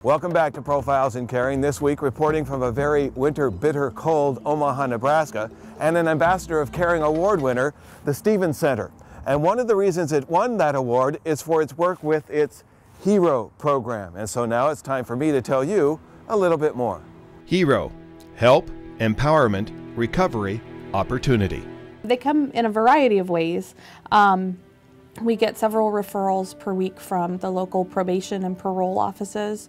Welcome back to Profiles in Caring. This week reporting from a very winter, bitter cold Omaha, Nebraska, and an Ambassador of Caring Award winner, the Stevens Center. And one of the reasons it won that award is for its work with its HERO program. And so now it's time for me to tell you a little bit more. HERO: help, empowerment, recovery, opportunity. They come in a variety of ways. We get several referrals per week from the local probation and parole offices.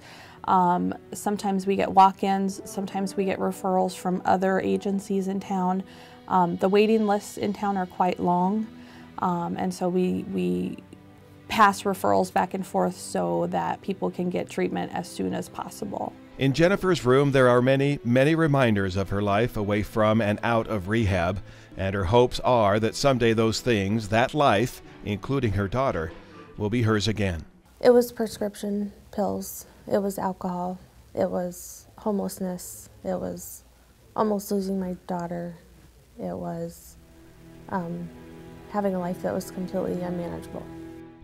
Sometimes we get walk-ins, sometimes we get referrals from other agencies in town. The waiting lists in town are quite long, and so we pass referrals back and forth so that people can get treatment as soon as possible. In Jennifer's room, there are many reminders of her life away from and out of rehab, and her hopes are that someday those things, that life, including her daughter, will be hers again. It was prescription pills, it was alcohol, it was homelessness, it was almost losing my daughter, it was having a life that was completely unmanageable.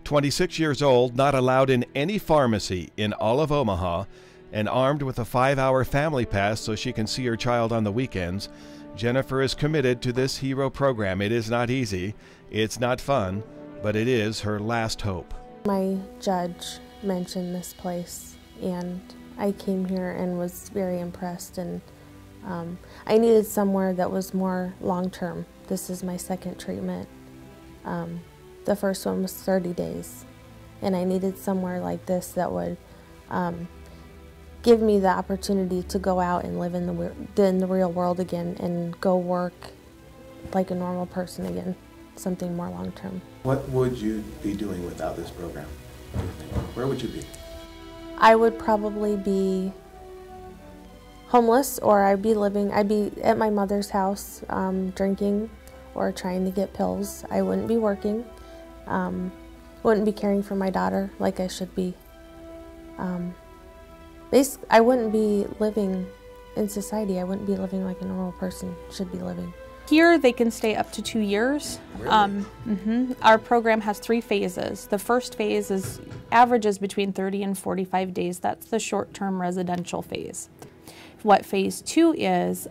26 years old, not allowed in any pharmacy in all of Omaha, and armed with a 5-hour family pass so she can see her child on the weekends, Jennifer is committed to this HERO program. It is not easy, it's not fun, but it is her last hope. My judge mentioned this place, and I came here and was very impressed, and I needed somewhere that was more long-term. This is my second treatment. The first one was 30 days, and I needed somewhere like this that would give me the opportunity to go out and live in the real world again and go work like a normal person again, something more long-term. What would you be doing without this program? What do you think? Where would you be? I would probably be homeless, or I'd be at my mother's house drinking or trying to get pills. I wouldn't be working. Wouldn't be caring for my daughter like I should be. I wouldn't be living in society. I wouldn't be living like a normal person should be living. Here they can stay up to 2 years. Really? Our program has 3 phases. The first phase averages between 30 and 45 days. That's the short-term residential phase. What phase 2 is,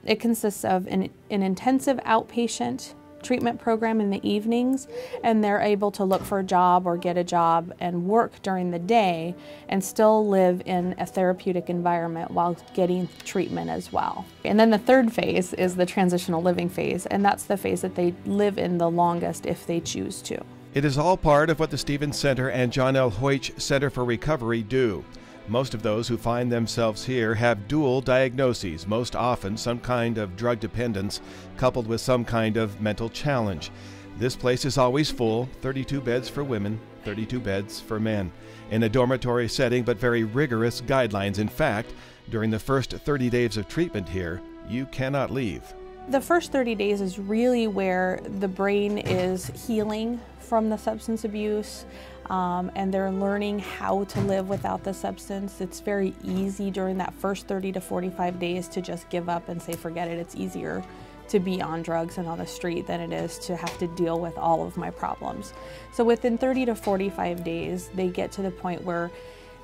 it consists of an intensive outpatient treatment program in the evenings, and they're able to look for a job or get a job and work during the day and still live in a therapeutic environment while getting treatment as well. And then the third phase is the transitional living phase, and that's the phase that they live in the longest if they choose to. It is all part of what the Stevens Center and John L. Hoyt Center for Recovery do. Most of those who find themselves here have dual diagnoses, most often some kind of drug dependence coupled with some kind of mental challenge. This place is always full, 32 beds for women, 32 beds for men, in a dormitory setting but very rigorous guidelines. In fact, during the first 30 days of treatment here, you cannot leave. The first 30 days is really where the brain is healing from the substance abuse, and they're learning how to live without the substance. It's very easy during that first 30 to 45 days to just give up and say forget it. It's easier to be on drugs and on the street than it is to have to deal with all of my problems. So within 30 to 45 days, they get to the point where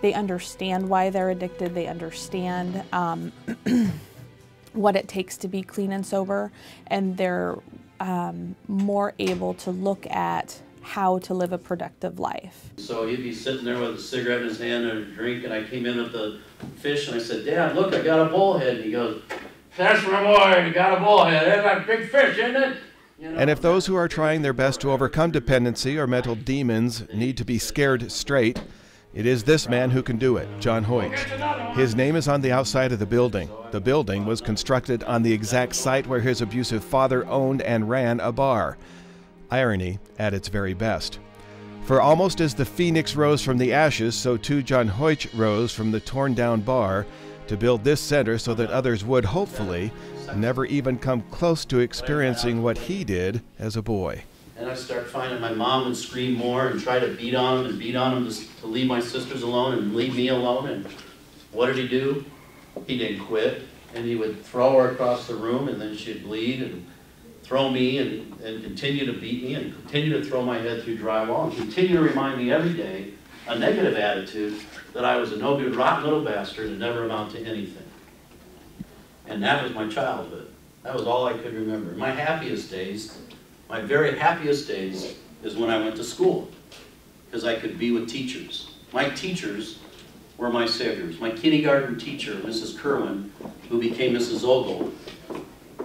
they understand why they're addicted, they understand what it takes to be clean and sober, and they're more able to look at how to live a productive life. So he'd be sitting there with a cigarette in his hand and a drink, and I came in with the fish and I said, "Dad, look, I got a bullhead." And he goes, "That's my boy, you got a bullhead. That's that big fish, isn't it?" You know? And if those who are trying their best to overcome dependency or mental demons need to be scared straight, it is this man who can do it, John Hoyt. His name is on the outside of the building. The building was constructed on the exact site where his abusive father owned and ran a bar. Irony at its very best. For almost as the phoenix rose from the ashes, so too John Hoyt rose from the torn-down bar to build this center so that others would, hopefully, never even come close to experiencing what he did as a boy. And I start finding my mom would scream more and try to beat on him to leave my sisters alone and leave me alone. And what did he do? He didn't quit. And he would throw her across the room, and then she'd bleed and throw me and continue to beat me and continue to throw my head through drywall and continue to remind me every day a negative attitude that I was a no good, rotten little bastard and never amount to anything. And that was my childhood. That was all I could remember. My happiest days, my very happiest days, is when I went to school, because I could be with teachers. My teachers were my saviors. My kindergarten teacher, Mrs. Kerwin, who became Mrs. Ogle,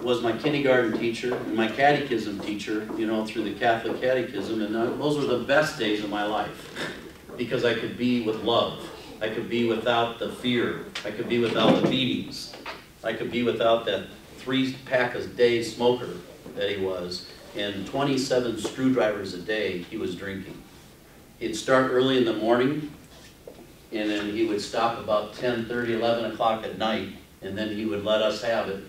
was my kindergarten teacher and my catechism teacher, you know, through the Catholic Catechism, and those were the best days of my life, because I could be with love. I could be without the fear. I could be without the beatings. I could be without that 3-pack-a-day smoker that he was, and 27 screwdrivers a day he was drinking. He'd start early in the morning, and then he would stop about 10:30, 11 o'clock at night, and then he would let us have it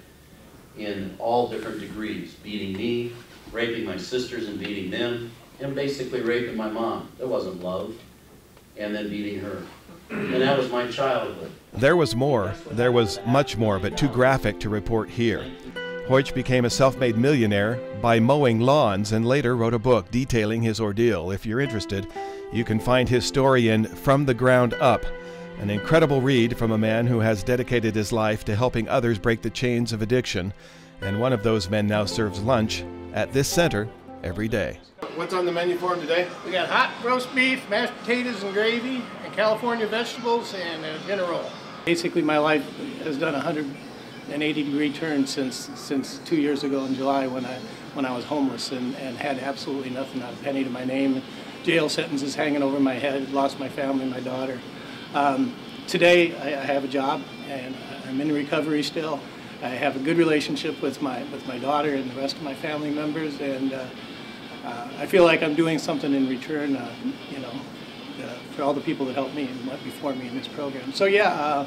in all different degrees, beating me, raping my sisters and beating them, and basically raping my mom. There wasn't love, and then beating her. And that was my childhood. There was more. There was much more, but too graphic to report here. Hoyt became a self-made millionaire by mowing lawns and later wrote a book detailing his ordeal. If you're interested, you can find his story in From the Ground Up, an incredible read from a man who has dedicated his life to helping others break the chains of addiction. And one of those men now serves lunch at this center every day. What's on the menu for him today? We got hot roast beef, mashed potatoes and gravy, and California vegetables, and a dinner roll. Basically, my life has done a 180-degree turn since 2 years ago in July when I was homeless and had absolutely nothing, not a penny to my name. Jail sentences hanging over my head, lost my family, my daughter. Today, I have a job, and I'm in recovery still. I have a good relationship with my daughter and the rest of my family members, and I feel like I'm doing something in return, for all the people that helped me and went before me in this program. So yeah,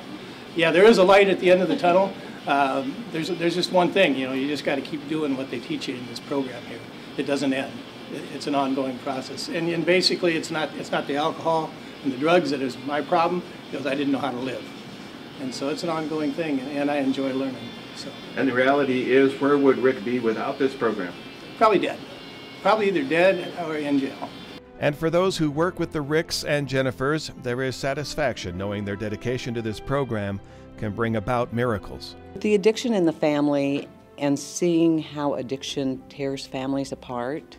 there is a light at the end of the tunnel. There's just one thing, you just got to keep doing what they teach you in this program here. It doesn't end. It's an ongoing process, and basically it's not the alcohol and the drugs that is my problem, because I didn't know how to live, and so it's an ongoing thing, and I enjoy learning. So. And the reality is, where would Rick be without this program? Probably dead. Probably either dead or in jail. And for those who work with the Ricks and Jennifers, there is satisfaction knowing their dedication to this program can bring about miracles. The addiction in the family and seeing how addiction tears families apart,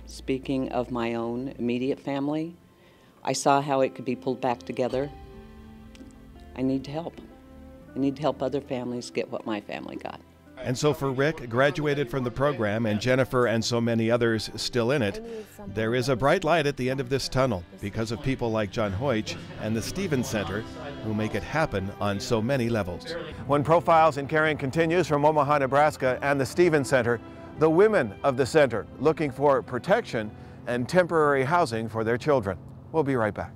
speaking of my own immediate family, I saw how it could be pulled back together. I need to help. I need to help other families get what my family got. And so for Rick, graduated from the program, and Jennifer and so many others still in it, there is a bright light at the end of this tunnel because of people like John Hoyt and the Stevens Center who make it happen on so many levels. When Profiles in Caring continues from Omaha, Nebraska and the Stevens Center, the women of the center looking for protection and temporary housing for their children. We'll be right back.